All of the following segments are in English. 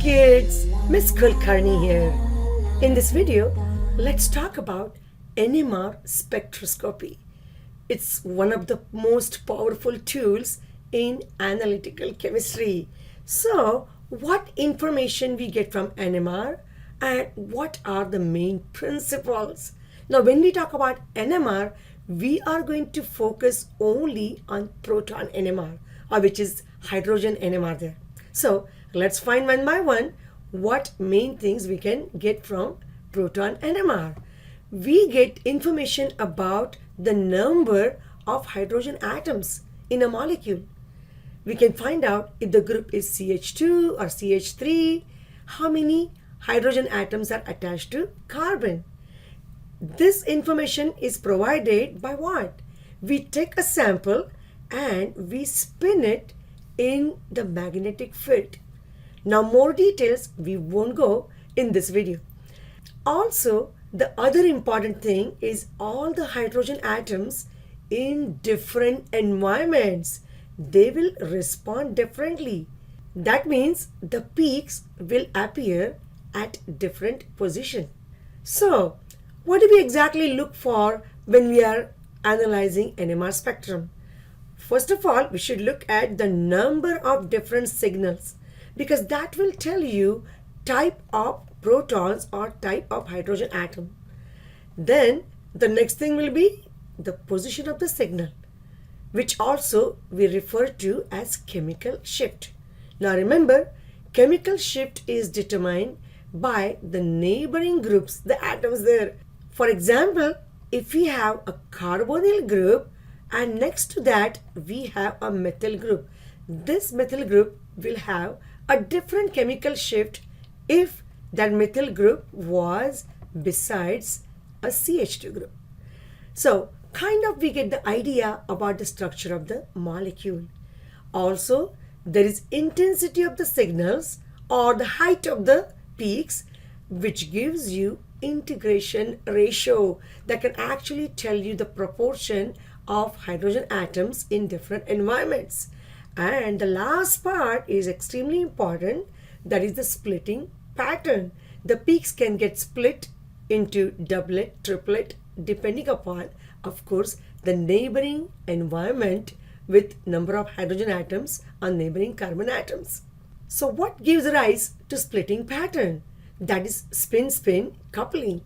kids, Miss Kulkarni here. In this video, let's talk about NMR spectroscopy. It's one of the most powerful tools in analytical chemistry. So, what information we get from NMR and what are the main principles? Now, when we talk about NMR, we are going to focus only on proton NMR, which is hydrogen NMR there. So, let's find one by one what main things we can get from proton NMR. We get information about the number of hydrogen atoms in a molecule. We can find out if the group is CH2 or CH3, how many hydrogen atoms are attached to carbon. This information is provided by what? We take a sample and we spin it in the magnetic field. Now, more details we won't go in this video. Also, the other important thing is all the hydrogen atoms in different environments, they will respond differently. That means the peaks will appear at different position. So, what do we exactly look for when we are analyzing NMR spectrum? First of all, we should look at the number of different signals, because that will tell you type of protons or type of hydrogen atom. Then the next thing will be the position of the signal, which also we refer to as chemical shift. Now remember, chemical shift is determined by the neighboring groups, the atoms there. For example, if we have a carbonyl group and next to that we have a methyl group, this methyl group will have a different chemical shift if that methyl group was besides a CH2 group. So, kind of we get the idea about the structure of the molecule. Also, there is intensity of the signals or the height of the peaks, which gives you integration ratio that can actually tell you the proportion of hydrogen atoms in different environments. And the last part is extremely important, that is the splitting pattern. The peaks can get split into doublet, triplet, depending upon, of course, the neighboring environment with number of hydrogen atoms or neighboring carbon atoms. So what gives rise to splitting pattern? That is spin-spin coupling.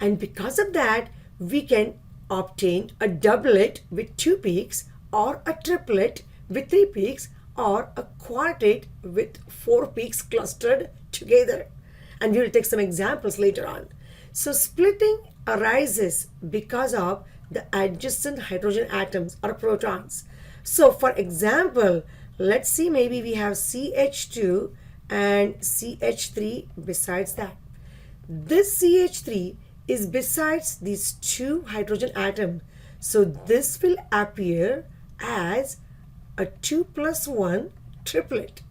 And because of that, we can obtain a doublet with 2 peaks or a triplet with 3 peaks or a quartet with 4 peaks clustered together. And we will take some examples later on. So splitting arises because of the adjacent hydrogen atoms or protons. So for example, let's see, maybe we have CH2 and CH3 besides that. This CH3 is besides these 2 hydrogen atoms. So this will appear as a 2+1 triplet.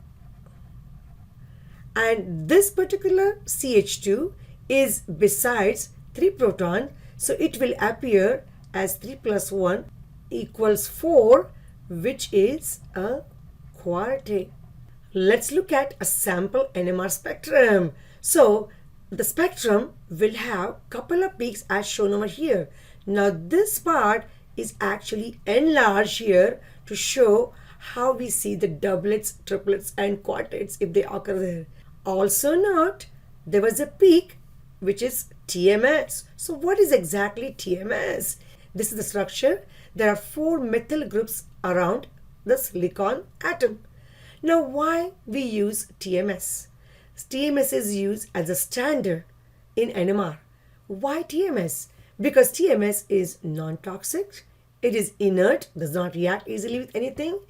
And this particular CH2 is besides 3 proton, so it will appear as 3+1 equals 4, which is a quartet. Let's look at a sample NMR spectrum. So the spectrum will have couple of peaks as shown over here. Now this part is actually enlarged here to show how we see the doublets, triplets and quartets if they occur there. Also note, there was a peak which is TMS. So what is exactly TMS? This is the structure. There are 4 methyl groups around the silicon atom. Now why we use TMS? TMS is used as a standard in NMR. Why TMS? Because TMS is non-toxic, it is inert, does not react easily with anything.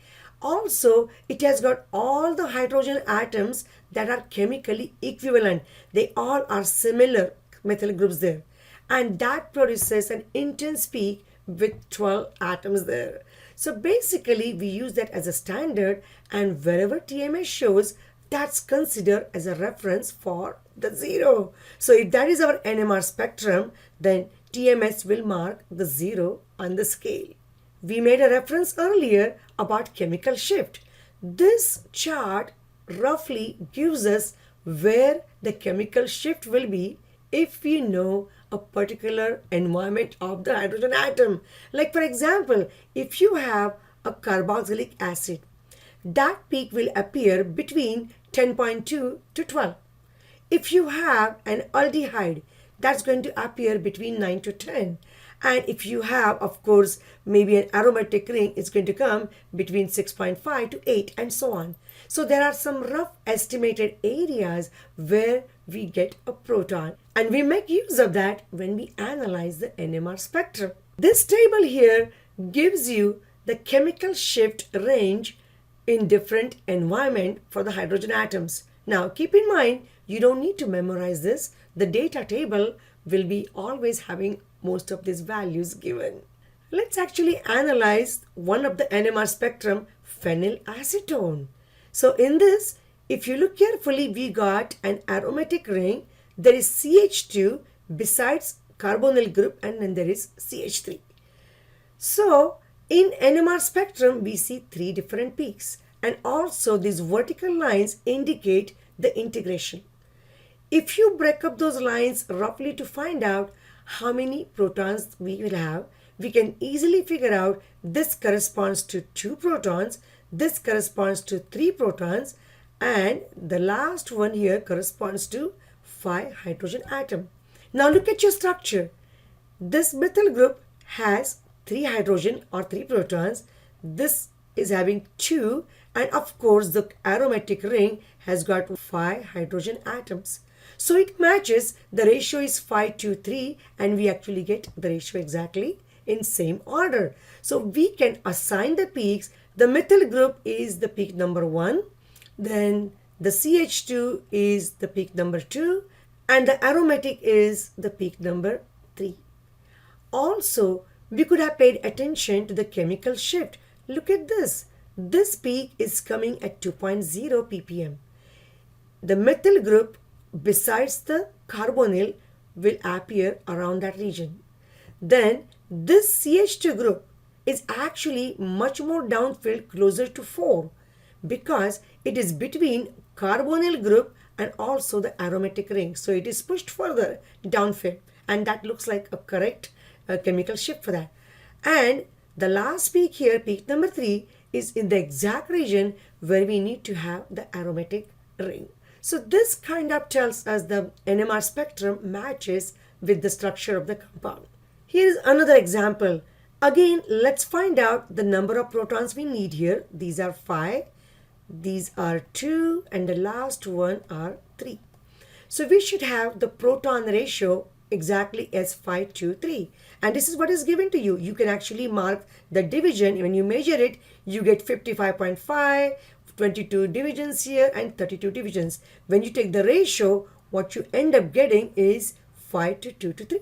Also, it has got all the hydrogen atoms that are chemically equivalent. They all are similar methyl groups there. And that produces an intense peak with 12 atoms there. So basically, we use that as a standard, and wherever TMS shows, that's considered as a reference for the 0. So if that is our NMR spectrum, then TMS will mark the 0 on the scale. We made a reference earlier about chemical shift. This chart roughly gives us where the chemical shift will be if we know a particular environment of the hydrogen atom. Like for example, if you have a carboxylic acid, that peak will appear between 10.2 to 12. If you have an aldehyde, that's going to appear between 9 to 10. And if you have, of course, maybe an aromatic ring, it's going to come between 6.5 to 8 and so on. So there are some rough estimated areas where we get a proton. And we make use of that when we analyze the NMR spectrum. This table here gives you the chemical shift range in different environment for the hydrogen atoms. Now keep in mind, you don't need to memorize this. The data table will be always having most of these values given. Let's actually analyze one of the NMR spectrum, phenylacetone. So in this, if you look carefully, we got an aromatic ring. There is CH2 besides carbonyl group, and then there is CH3. So in NMR spectrum, we see three different peaks, and also these vertical lines indicate the integration. If you break up those lines roughly to find out how many protons we will have, we can easily figure out this corresponds to 2 protons, this corresponds to 3 protons, and the last one here corresponds to 5 hydrogen atom. Now look at your structure. This methyl group has 3 hydrogen or 3 protons. This is having 2, and of course the aromatic ring has got 5 hydrogen atoms. So it matches, the ratio is 5 to 3, and we actually get the ratio exactly in same order. So we can assign the peaks. The methyl group is the peak number 1, then the CH2 is the peak number 2, and the aromatic is the peak number 3. Also, we could have paid attention to the chemical shift. Look at this. This peak is coming at 2.0 ppm. The methyl group besides the carbonyl will appear around that region. Then this CH2 group is actually much more downfilled, closer to 4, because it is between carbonyl group and also the aromatic ring. So it is pushed further downfill, and that looks like a correct chemical shift for that. And the last peak here, peak number 3, is in the exact region where we need to have the aromatic ring. So this kind of tells us the NMR spectrum matches with the structure of the compound. Here is another example. Again, let's find out the number of protons we need here. These are 5, these are 2, and the last one are 3. So we should have the proton ratio exactly as 5 to 3. And this is what is given to you. You can actually mark the division. When you measure it, you get 55.5, 22 divisions here, and 32 divisions. When you take the ratio, what you end up getting is 5 to 2 to 3.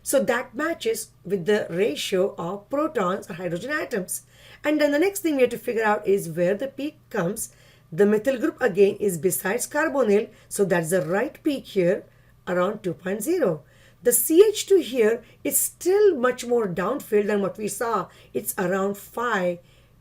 So that matches with the ratio of protons or hydrogen atoms. And then the next thing we have to figure out is where the peak comes. The methyl group again is besides carbonyl, so that's the right peak here around 2.0. The CH2 here is still much more downfield than what we saw. It's around 5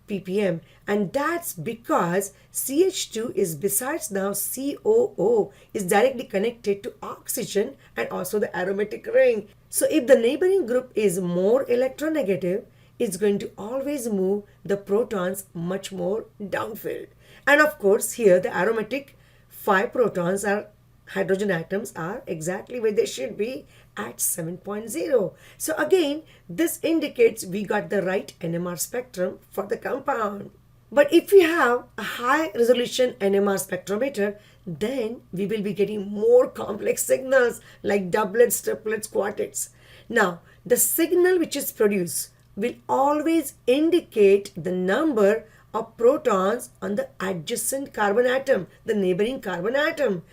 ppm, and that's because CH2 is besides now COO is directly connected to oxygen and also the aromatic ring. So if the neighboring group is more electronegative, it's going to always move the protons much more downfield. And of course here the aromatic 5 protons are hydrogen atoms are exactly where they should be at 7.0. So again, this indicates we got the right NMR spectrum for the compound. But if we have a high resolution NMR spectrometer, then we will be getting more complex signals like doublets, triplets, quartets. Now, the signal which is produced will always indicate the number of protons on the adjacent carbon atom, the neighboring carbon atom.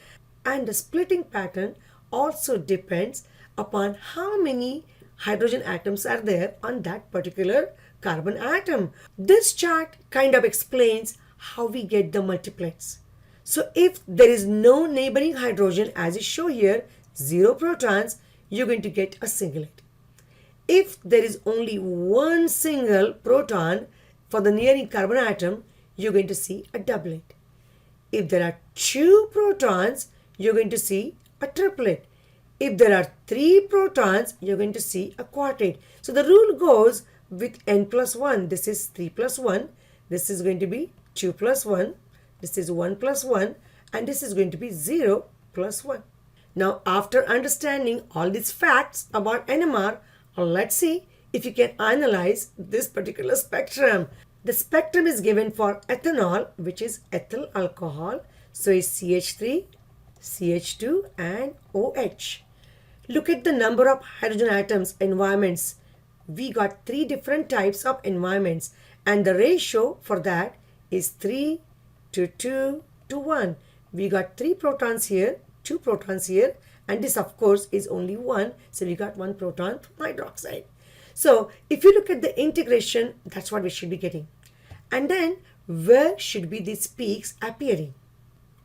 And the splitting pattern also depends upon how many hydrogen atoms are there on that particular carbon atom. This chart kind of explains how we get the multiplets. So if there is no neighboring hydrogen, as is shown here, 0 protons, you're going to get a singlet. If there is only one single proton for the nearing carbon atom, you're going to see a doublet. If there are 2 protons, you're going to see a triplet. If there are 3 protons, you're going to see a quartet. So the rule goes with n plus 1. This is 3 plus 1. This is going to be 2 plus 1. This is 1 plus 1. And this is going to be 0 plus 1. Now, after understanding all these facts about NMR, let's see if you can analyze this particular spectrum. The spectrum is given for ethanol, which is ethyl alcohol. So it's CH3, CH2 and OH. Look at the number of hydrogen atoms, environments. We got 3 different types of environments, and the ratio for that is 3 to 2 to 1. We got 3 protons here, 2 protons here, and this of course is only 1, so we got 1 proton from hydroxide. So if you look at the integration, that's what we should be getting. And then where should be these peaks appearing?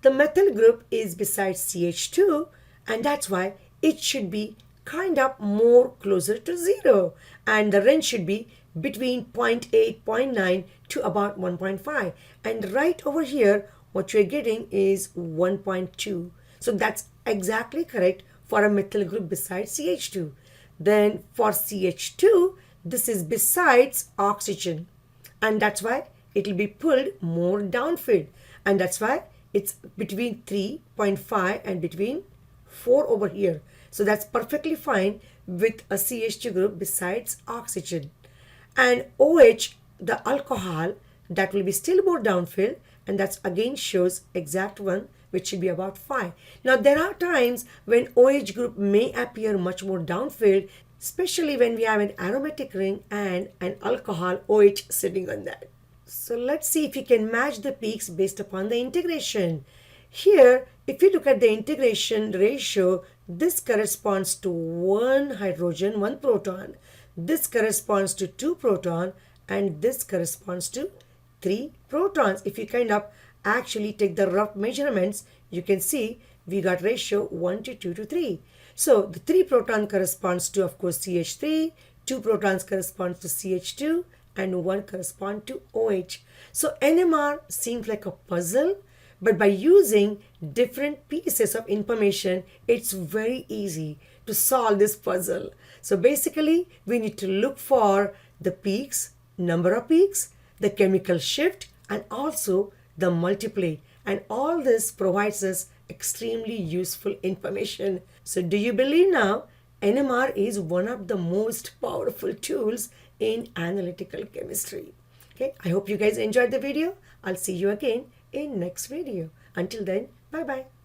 The methyl group is beside CH2, and that's why it should be kind of more closer to 0, and the range should be between 0.8, 0.9 to about 1.5, and right over here what you're getting is 1.2. So that's exactly correct for a methyl group besides CH2. Then for CH2, this is besides oxygen, and that's why it will be pulled more downfield, and that's why it's between 3.5 and between 4 over here. So that's perfectly fine with a CH2 group besides oxygen. And OH, the alcohol, that will be still more downfield, and that's again shows exact one, which should be about 5. Now there are times when OH group may appear much more downfield, especially when we have an aromatic ring and an alcohol OH sitting on that. So let's see if you can match the peaks based upon the integration. Here, if you look at the integration ratio, this corresponds to 1 hydrogen, 1 proton. This corresponds to 2 proton, and this corresponds to 3 protons. If you kind of actually take the rough measurements, you can see we got ratio 1 to 2 to 3. So the 3 proton corresponds to, of course, CH3, 2 protons corresponds to CH2, and 1 corresponds to OH. So NMR seems like a puzzle, but by using different pieces of information, it's very easy to solve this puzzle. So basically, we need to look for the peaks, number of peaks, the chemical shift, and also the multiply. And all this provides us extremely useful information. So do you believe now NMR is one of the most powerful tools in analytical chemistry? Okay, I hope you guys enjoyed the video. I'll see you again in next video. Until then, bye bye.